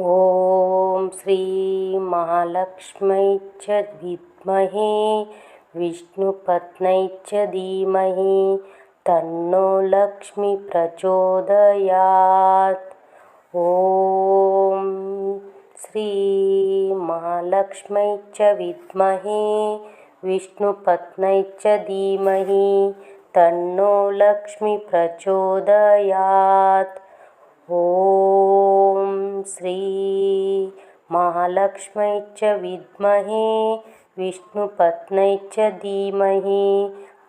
ॐ श्री महालक्ष्मै च विद्महे विष्णुपत्न्यै च धीमहि तन्नो लक्ष्मी प्रचोदयात्। ॐ श्री महालक्ष्मै च विद्महे विष्णुपत्न्यै च धीमहि तन्नो लक्ष्मी प्रचोदयात्। ॐ श्री महालक्ष्मै च विद्महे विष्णुपत्न्यै च धीमहि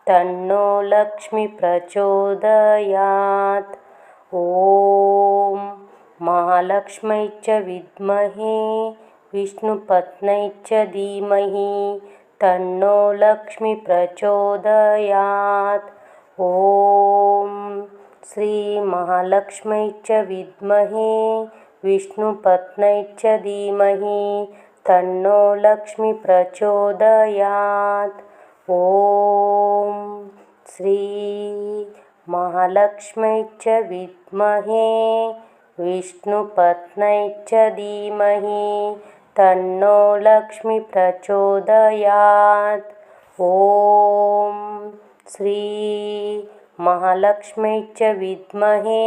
तन्नो लक्ष्मी प्रचोदयात्। ॐ महालक्ष्मै च विद्महे विष्णुपत्न्यै च धीमहि तन्नो लक्ष्मी प्रचोदयात्। ॐ श्री महालक्ष्मै च विद्महे विष्णुपत्न्यै च धीमहि तन्नो लक्ष्मी प्रचोदयात्। ॐ श्री महालक्ष्मै च विद्महे विष्णुपत्न्यै च धीमहि तन्नो लक्ष्मी प्रचोदयात्। ॐ श्री महालक्ष्मै च विद्महे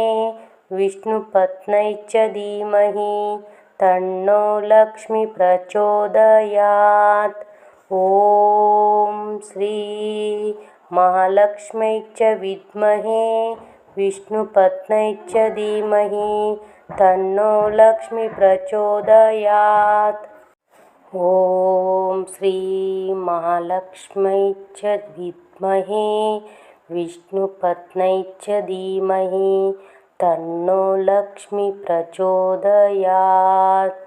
विष्णुपत्न्यै च धीमहि तन्नो लक्ष्मी प्रचोदयात्। ॐ श्री महालक्ष्मै च विद्महे विष्णुपत्न्यै च धीमहि तन्नो लक्ष्मी प्रचोदयात्। ॐ श्री महालक्ष्मै च विद्महे विष्णुपत्न्यै च धीमहि तन्नो लक्ष्मी प्रचोदयात्।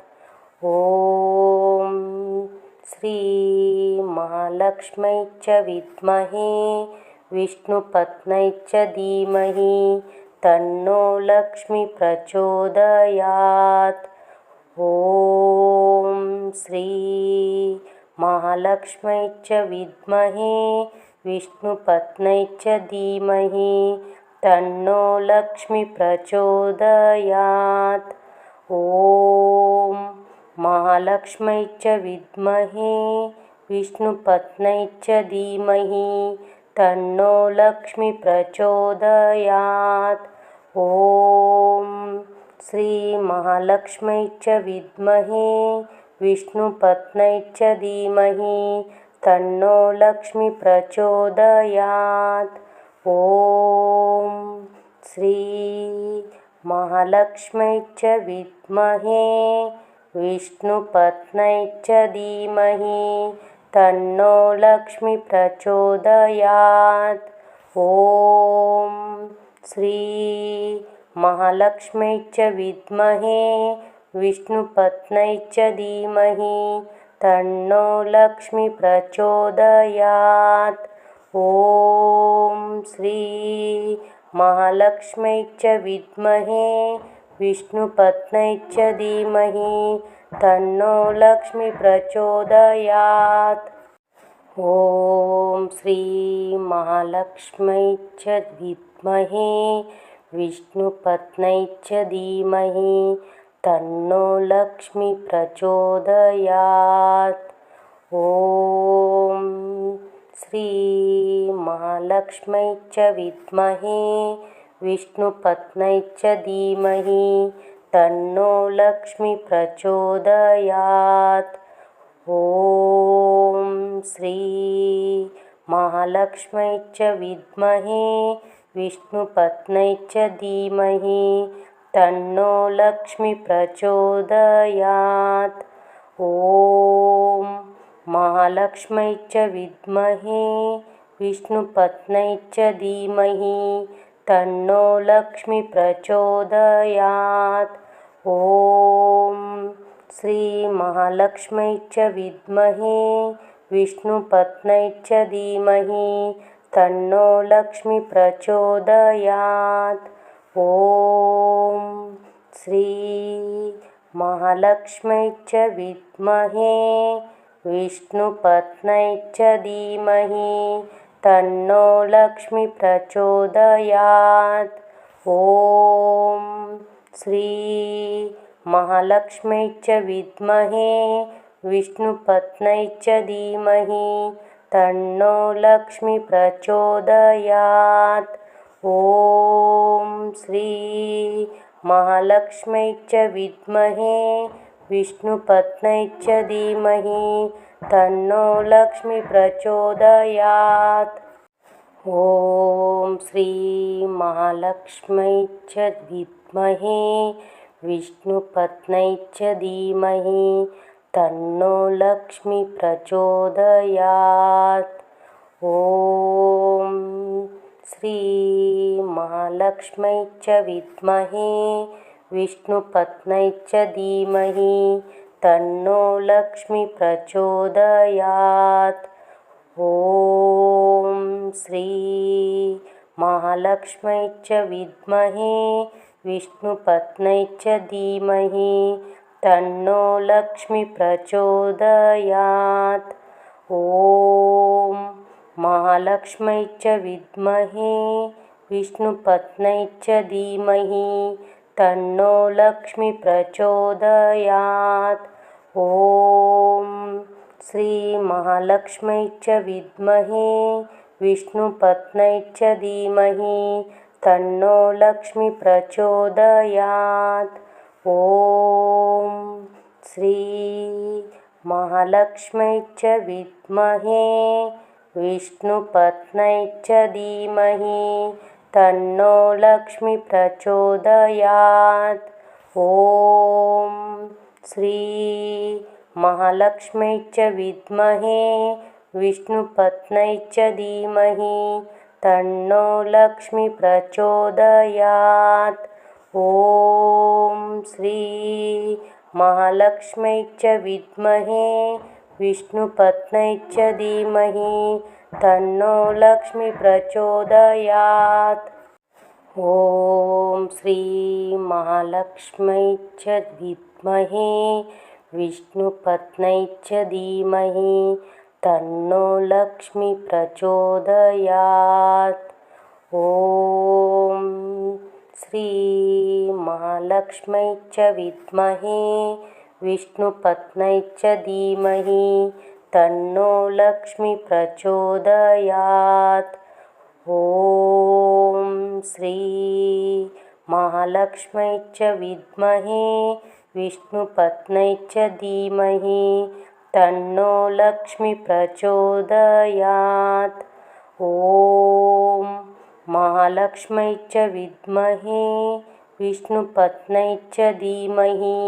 ॐ श्री महालक्ष्मै च विद्महे विष्णुपत्न्यै च धीमहि तन्नो लक्ष्मी प्रचोदयात्। ॐ श्री महालक्ष्मै च विद्महे विष्णुपत्न्यै च धीमहि तन्नो लक्ष्मी प्रचोदयात्। ॐ महालक्ष्मै च विद्महे विष्णुपत्न्यै च धीमहि तन्नो लक्ष्मी प्रचोदयात्। ॐ श्री महालक्ष्मै च विद्महे विष्णुपत्न्यै च धीमहि तन्नो लक्ष्मी प्रचोदयात्। ॐ श्री महालक्ष्मै च विद्महे विष्णुपत्न्यै च धीमहि तन्नो लक्ष्मी प्रचोदयात्। ॐ श्री महालक्ष्मै च विद्महे विष्णुपत्न्यै च धीमहि तन्नो लक्ष्मी प्रचोदयात्। ॐ श्री महालक्ष्मै च विद्महे विष्णुपत्न्यै च धीमहि तन्नो लक्ष्मी प्रचोदयात्। ॐ श्री महालक्ष्मै च विद्महे विष्णुपत्न्यै च धीमहि तन्नो लक्ष्मी प्रचोदयात्। ॐ श्री महालक्ष्मै च विद्महे विष्णुपत्न्यै च धीमहि तन्नो लक्ष्मी प्रचोदयात्। ॐ श्री महालक्ष्मै च विद्महे विष्णुपत्न्यै च धीमहि तन्नो लक्ष्मी प्रचोदयात्। ॐ महालक्ष्मै च विद्महे विष्णुपत्न्यै च धीमहि तन्नो लक्ष्मी प्रचोदयात्। ॐ श्री महालक्ष्मै च विद्महे विष्णुपत्न्यै च धीमहि तन्नो लक्ष्मी प्रचोदयात्। ॐ श्री महालक्ष्मै च विद्महे विष्णुपत्न्यै च धीमहि तन्नो लक्ष्मी प्रचोदयात्। ॐ श्री महालक्ष्म्यै च विद्महे विष्णुपत्न्यै च धीमहि तन्नो लक्ष्मी प्रचोदयात्। ॐ श्री महालक्ष्म्यै च विद्महे विष्णुपत्न्यै च धीमहि तन्नो लक्ष्मी प्रचोदयात्। ॐ श्री महालक्ष्म्यै च विद्महे विष्णुपत्न्यै च धीमहि तन्नो लक्ष्मी प्रचोदयात्। ॐ श्री महालक्ष्म्यै च विद्महे विष्णुपत्न्यै च धीमहि तन्नो लक्ष्मी प्रचोदयात्। ॐ श्री महालक्ष्म्यै च विद्महे विष्णुपत्न्यै च धीमहि तन्नो लक्ष्मी प्रचोदयात्। ॐ महालक्ष्म्यै च विद्महे विष्णुपत्न्यै च धीमहि तन्नो लक्ष्मी प्रचोदयात्। ॐ श्री महालक्ष्म्यै च विद्महे विष्णुपत्न्यै च धीमहि तन्नो लक्ष्मी प्रचोदयात्। ॐ श्री महालक्ष्म्यै च विद्महे विष्णुपत्न्यै च धीमहि तन्नो लक्ष्मी प्रचोदयात्। ॐ श्री महालक्ष्म्यै च विद्महे विष्णुपत्न्यै च धीमहि तन्नो लक्ष्मी प्रचोदयात्। ॐ श्री महालक्ष्म्यै च विद्महे विष्णुपत्न्यै च धीमहि तन्नो लक्ष्मी प्रचोदयात्। ॐ श्री महालक्ष्म्यै च विद्महे विष्णुपत्न्यै च धीमहि तन्नो लक्ष्मी प्रचोदयात्। ॐ श्री महालक्ष्म्यै च विद्महे विष्णुपत्न्यै च धीमहि तन्नो लक्ष्मी प्रचोदयात्। ॐ श्री महालक्ष्म्यै च विद्महे विष्णुपत्न्यै च धीमहि तन्नो लक्ष्मी प्रचोदयात्। ॐ महालक्ष्म्यै च विद्महे विष्णुपत्न्यै च धीमहि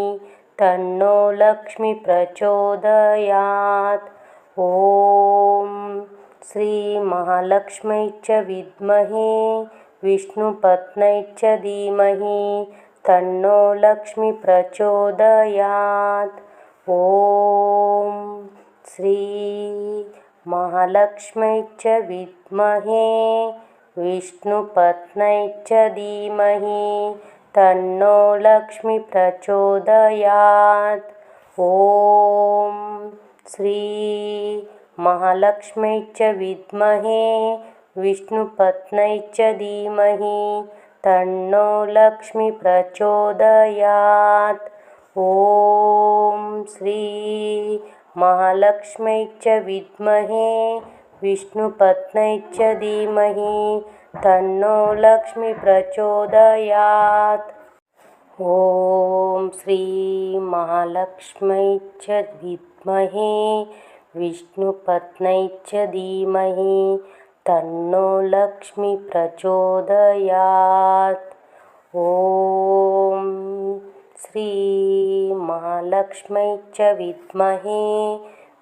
तन्नो लक्ष्मी प्रचोदयात्। ॐ श्री महालक्ष्म्यै च विद्महे विष्णुपत्न्यै च धीमहि तन्नो लक्ष्मी प्रचोदयात्। ॐ श्री महालक्ष्म्यै च विद्महे विष्णुपत्न्यै च धीमहि तन्नो लक्ष्मी प्रचोदयात्। ॐ श्री महालक्ष्म्यै च विद्महे विष्णुपत्न्यै च धीमहि तन्नो लक्ष्मी प्रचोदयात्। ॐ श्री महालक्ष्म्यै च विद्महे विष्णुपत्न्यै च धीमहि तन्नो लक्ष्मी प्रचोदयात्। ॐ श्री महालक्ष्म्यै च विद्महे विष्णुपत्न्यै च धीमहि तन्नो लक्ष्मी प्रचोदयात्। ॐ श्री महालक्ष्म्यै च विद्महे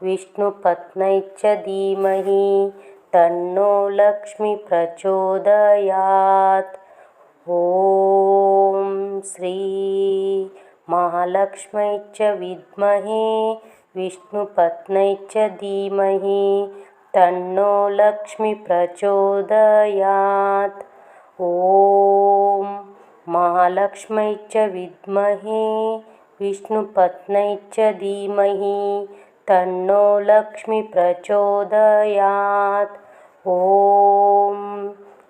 विष्णुपत्न्यै च धीमहि तन्नो लक्ष्मी प्रचोदयात्। ॐ श्री महालक्ष्म्यै च विद्महे विष्णुपत्न्यै च धीमहि तन्नो लक्ष्मी प्रचोदयात्। ॐ महालक्ष्म्यै च विद्महे विष्णुपत्न्यै च धीमहि तन्नो लक्ष्मी प्रचोदयात्। ॐ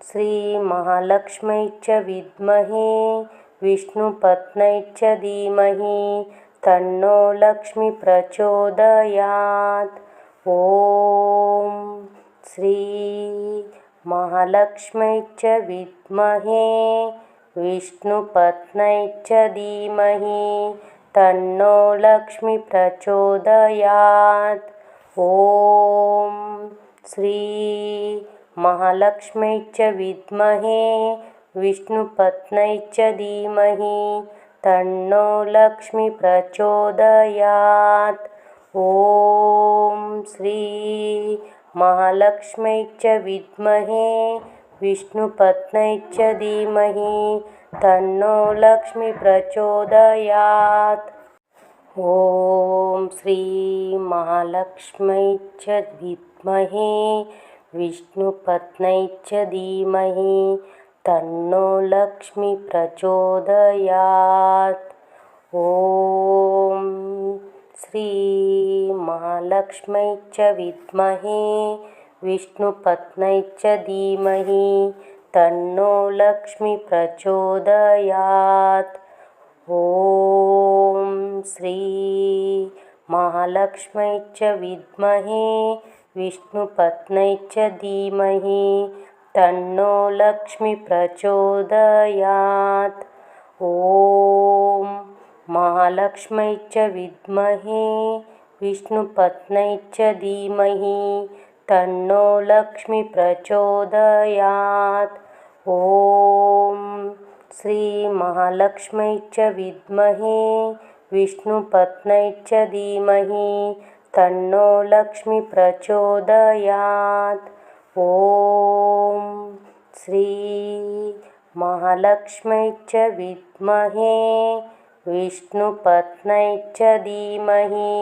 श्री महालक्ष्म्यै च विद्महे विष्णुपत्न्यै च धीमहि तन्नो लक्ष्मी प्रचोदयात्। ॐ श्री महालक्ष्म्यै च विद्महे विष्णुपत्न्यै च धीमहि तन्नो लक्ष्मी प्रचोदयात्। ॐ श्री महालक्ष्म्यै च विद्महे विष्णुपत्न्यै च धीमहि तन्नो लक्ष्मी प्रचोदयात्। ॐ श्री महालक्ष्म्यै च विद्महे विष्णुपत्न्यै च धीमहि तन्नो लक्ष्मी प्रचोदयात्। ॐ श्री महालक्ष्म्यै च विद्महे विष्णुपत्न्यै च धीमहि तन्नो लक्ष्मी प्रचोदयात्। ॐ श्री महालक्ष्म्यै च विद्महे विष्णुपत्न्यै च धीमहि तन्नो लक्ष्मी प्रचोदयात्। ॐ श्री महालक्ष्म्यै च विद्महे विष्णुपत्न्यै च धीमहि तन्नो लक्ष्मी प्रचोदयात्। ॐ महालक्ष्म्यै च विद्महे विष्णुपत्न्यै च धीमहि तन्नो लक्ष्मी प्रचोदयात्। ॐ श्री महालक्ष्म्यै च विद्महे विष्णुपत्न्यै च धीमहि तन्नो लक्ष्मी प्रचोदयात्। ॐ श्री महालक्ष्म्यै च विद्महे विष्णुपत्न्यै च धीमहि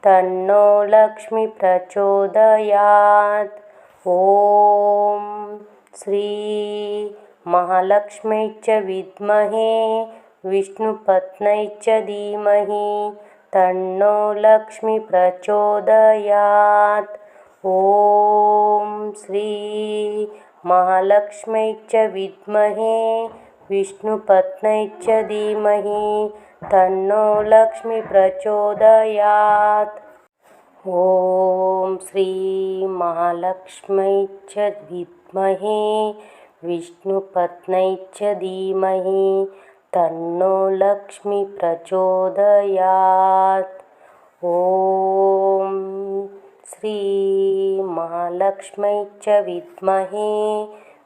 तन्नो लक्ष्मी प्रचोदयात्। ॐ श्री महालक्ष्म्यै च विद्महे विष्णुपत्न्यै च धीमहि तन्नो लक्ष्मी प्रचोदयात्। ॐ श्री महालक्ष्म्यै च विद्महे विष्णुपत्न्यै च धीमहि तन्नो लक्ष्मी प्रचोदयात्। ॐ श्री महालक्ष्म्यै च विद्महे विष्णुपत्न्यै च धीमहि तन्नो लक्ष्मी प्रचोदयात्। ॐ श्री महालक्ष्म्यै च विद्महे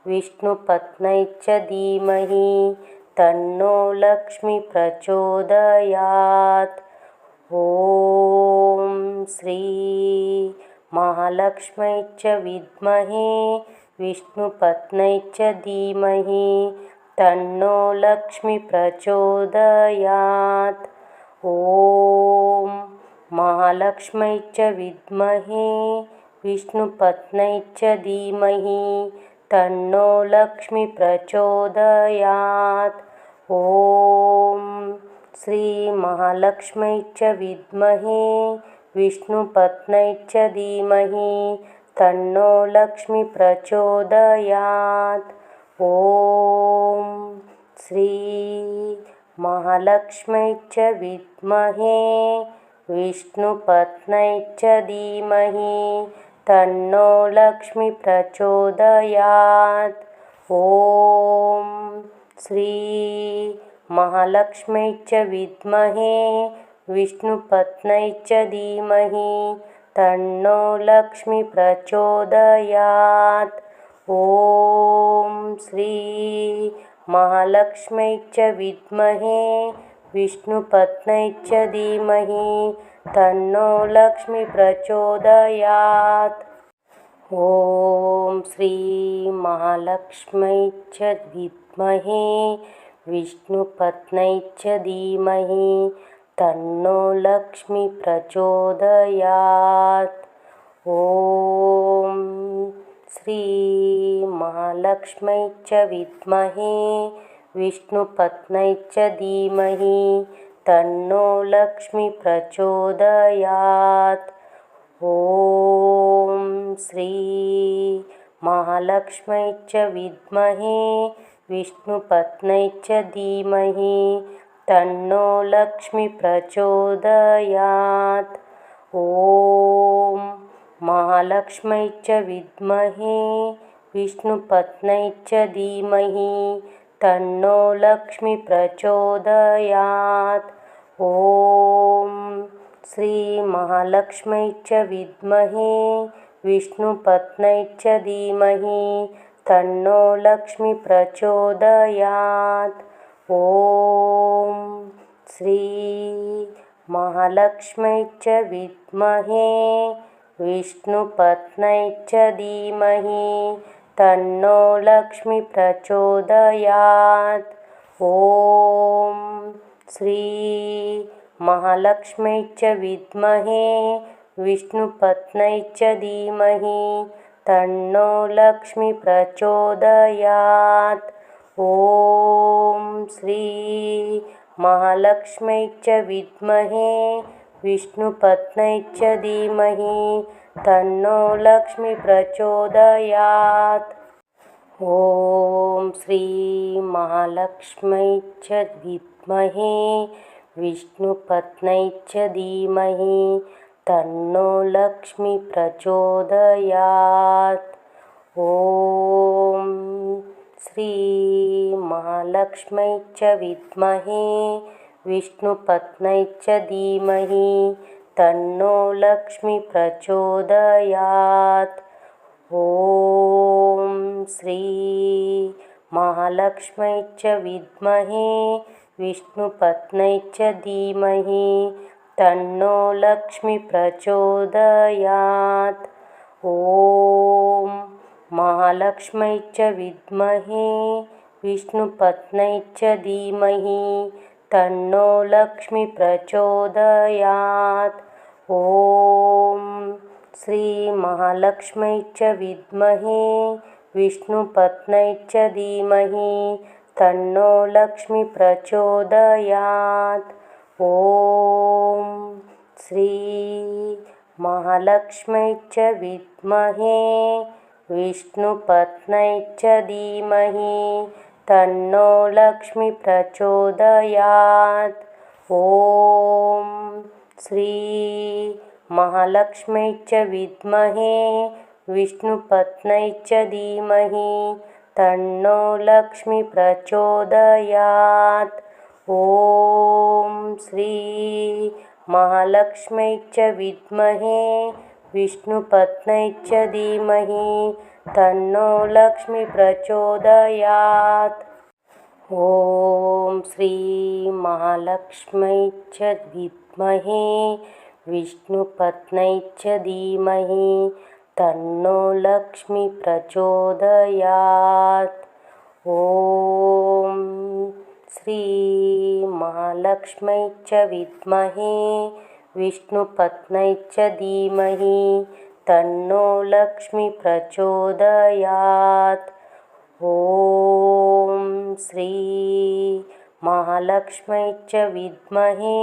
विष्णुपत्न्यै च धीमहि तन्नो लक्ष्मी प्रचोदयात्। ॐ श्री महालक्ष्म्यै च विद्महे विष्णुपत्न्यै च धीमहि तन्नो लक्ष्मी प्रचोदयात्। ॐ महालक्ष्म्यै च विद्महे विष्णुपत्न्यै च धीमहि तन्नो लक्ष्मी प्रचोदयात्। ॐ श्री महालक्ष्म्यै च विद्महे विष्णुपत्न्यै च धीमहि तन्नो लक्ष्मी प्रचोदयात्। ॐ श्री महालक्ष्म्यै च विद्महे विष्णुपत्न्यै च धीमहि तन्नो लक्ष्मी प्रचोदयात्। ॐ श्री महालक्ष्म्यै च विद्महे विष्णुपत्न्यै च धीमहि तन्नो लक्ष्मी प्रचोदयात्। ॐ श्री महालक्ष्म्यै च विद्महे विष्णुपत्न्यै च धीमहि तन्नो लक्ष्मी प्रचोदयात्। ॐ श्री महालक्ष्म्यै च विद्महे विष्णुपत्न्यै च धीमहि तन्नो लक्ष्मी प्रचोदयात्। ॐ श्री महालक्ष्म्यै च विद्महे विष्णुपत्न्यै च धीमहि तन्नो लक्ष्मी प्रचोदयात्। ॐ श्री महालक्ष्म्यै च विद्महे विष्णुपत्न्यै च धीमहि तन्नो लक्ष्मी प्रचोदयात्। ॐ महालक्ष्म्यै च विद्महे विष्णुपत्न्यै च धीमहि तन्नो लक्ष्मी प्रचोदयात्। ॐ श्रीमहालक्ष्म्यै च विद्महे विष्णुपत्न्यै च धीमहि तन्नो लक्ष्मी प्रचोदयात्। ॐ श्रीमहालक्ष्म्यै च विद्महे विष्णुपत्न्यै च धीमहि तन्नो लक्ष्मी प्रचोदयात्। ॐ श्रीमहालक्ष्म्यै च विद्महे विष्णुपत्न्यै च धीमहि तन्नो लक्ष्मी प्रचोदयात्। ॐ श्रीमहालक्ष्म्यै च विद्महे विष्णुपत्न्यै च धीमहि तन्नो लक्ष्मी प्रचोदयात्। ॐ श्रीमहालक्ष्म्यै च विद्महे विष्णुपत्न्यै च धीमहि तन्नो लक्ष्मी प्रचोदयात्। ॐ श्रीमहालक्ष्म्यै च विद्महे विष्णुपत्न्यै च धीमहि तन्नो लक्ष्मी प्रचोदयात्। ॐ श्रीमहालक्ष्म्यै च विद्महे विष्णुपत्न्यै च धीमहि तन्नो लक्ष्मी प्रचोदयात्। ॐ महालक्ष्म्यै च विद्महे विष्णुपत्न्यै च धीमहि तन्नो लक्ष्मी प्रचोदयात्। ॐ श्रीमहालक्ष्म्यै च विद्महे विष्णुपत्न्यै च धीमहि तन्नो लक्ष्मी प्रचोदयात्। ॐ श्रीमहालक्ष्म्यै च विद्महे विष्णुपत्न्यै च धीमहि तन्नो लक्ष्मी प्रचोदयात्। ॐ श्रीमहालक्ष्म्यै च विद्महे विष्णुपत्न्यै च धीमहि तन्नो लक्ष्मी प्रचोदयात्। ॐ श्रीमहालक्ष्म्यै च विद्महे विष्णुपत्न्यै च धीमहि तन्नो लक्ष्मी प्रचोदयात्। ॐ श्रीमहालक्ष्म्यै च विद्महे विष्णुपत्न्यै च धीमहि तन्नो लक्ष्मी प्रचोदयात्। ॐ श्रीमहालक्ष्म्यै च विद्महे विष्णुपत्न्यै च धीमहि तन्नो लक्ष्मी प्रचोदयात्। ॐ श्रीमहालक्ष्म्यै च विद्महे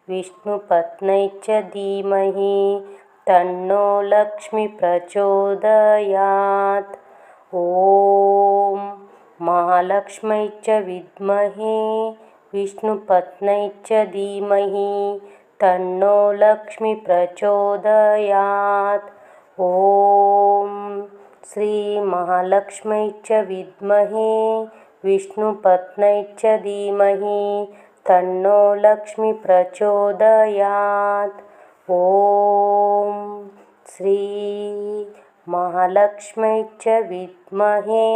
विष्णुपत्न्यै च धीमहि तन्नो लक्ष्मी प्रचोदयात्। ॐ महालक्ष्म्यै च विद्महे विष्णुपत्न्यै च धीमहि तन्नो लक्ष्मी प्रचोदयात्। ॐ श्रीमहालक्ष्म्यै च विद्महे विष्णुपत्न्यै च धीमहि तन्नो लक्ष्मी प्रचोदयात्। ॐ श्रीमहालक्ष्म्यै च विद्महे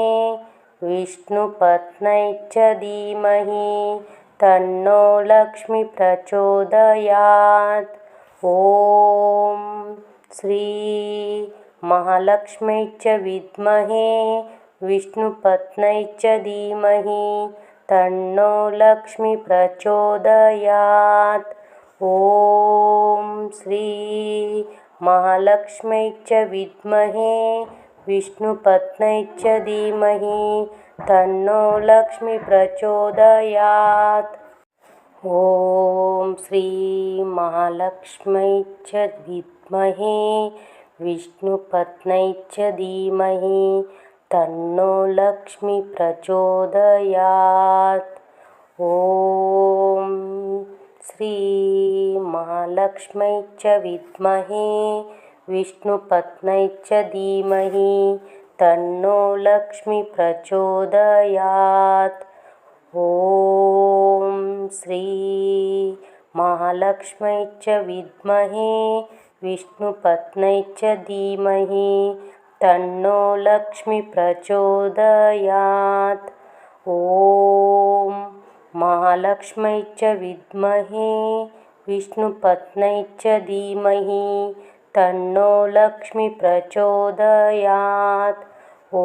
विष्णुपत्न्यै च धीमहि तन्नो लक्ष्मी प्रचोदयात्। ॐ श्रीमहालक्ष्म्यै च विद्महे विष्णुपत्न्यै च धीमहि तन्नो लक्ष्मी प्रचोदयात्। ॐ श्रीमहालक्ष्म्यै च विद्महे विष्णुपत्न्यै च धीमहि तन्नो लक्ष्मी प्रचोदयात्। ॐ श्रीमहालक्ष्म्यै च विद्महे विष्णुपत्न्यै च धीमहि तन्नो लक्ष्मी प्रचोदयात्। ॐ श्री महालक्ष्मै च विद्महे विष्णुपत्न्यै च धीमहि तन्नो लक्ष्मी प्रचोदयात्। ॐ श्री महालक्ष्मै च विद्महे विष्णुपत्न्यै च धीमहि तन्नो लक्ष्मी प्रचोदयात्। ॐ महालक्ष्मै च विद्महे विष्णुपत्न्यै च धीमहि तन्नो लक्ष्मी प्रचोदयात्। ॐ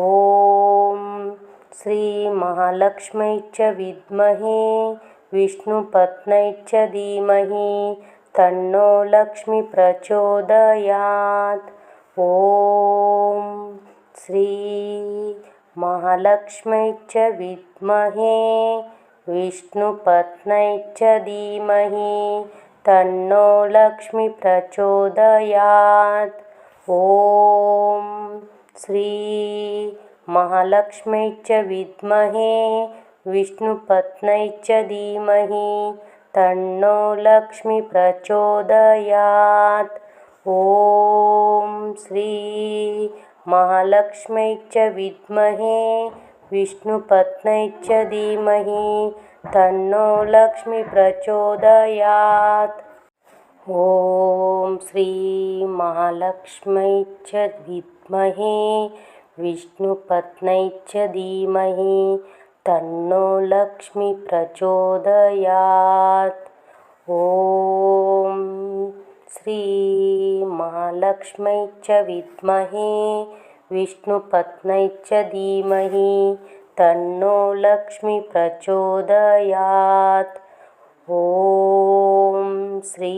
श्री महालक्ष्मै च विद्महे विष्णुपत्न्यै च धीमहि तन्नो लक्ष्मी प्रचोदयात्। ॐ श्री महालक्ष्मै च विद्महे विष्णुपत्न्यै च धीमहि तन्नो लक्ष्मी प्रचोदयात्। ॐ श्री महालक्ष्मै च विद्महे विष्णुपत्न्यै च धीमहि तन्नो लक्ष्मी प्रचोदयात्। ॐ श्री महालक्ष्मै च विद्महे विष्णुपत्न्यै च धीमहि तन्नो लक्ष्मी प्रचोदयात्। ॐ श्री महालक्ष्मै च विद्महे विष्णुपत्न्यै च धीमहि तन्नो लक्ष्मी प्रचोदयात्। ॐ श्री महालक्ष्मै च विद्महे विष्णुपत्न्यै च धीमहि तन्नो लक्ष्मी प्रचोदयात्। ॐ श्री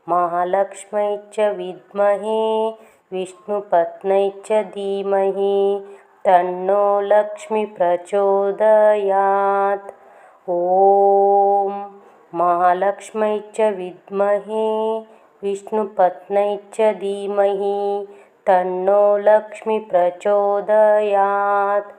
महालक्ष्मै च विद्महे विष्णुपत्न्यै च धीमहि तन्नो लक्ष्मी प्रचोदयात्। ॐ महालक्ष्मै च विद्महे विष्णुपत्न्यै च धीमहि तन्नो लक्ष्मी प्रचोदयात्।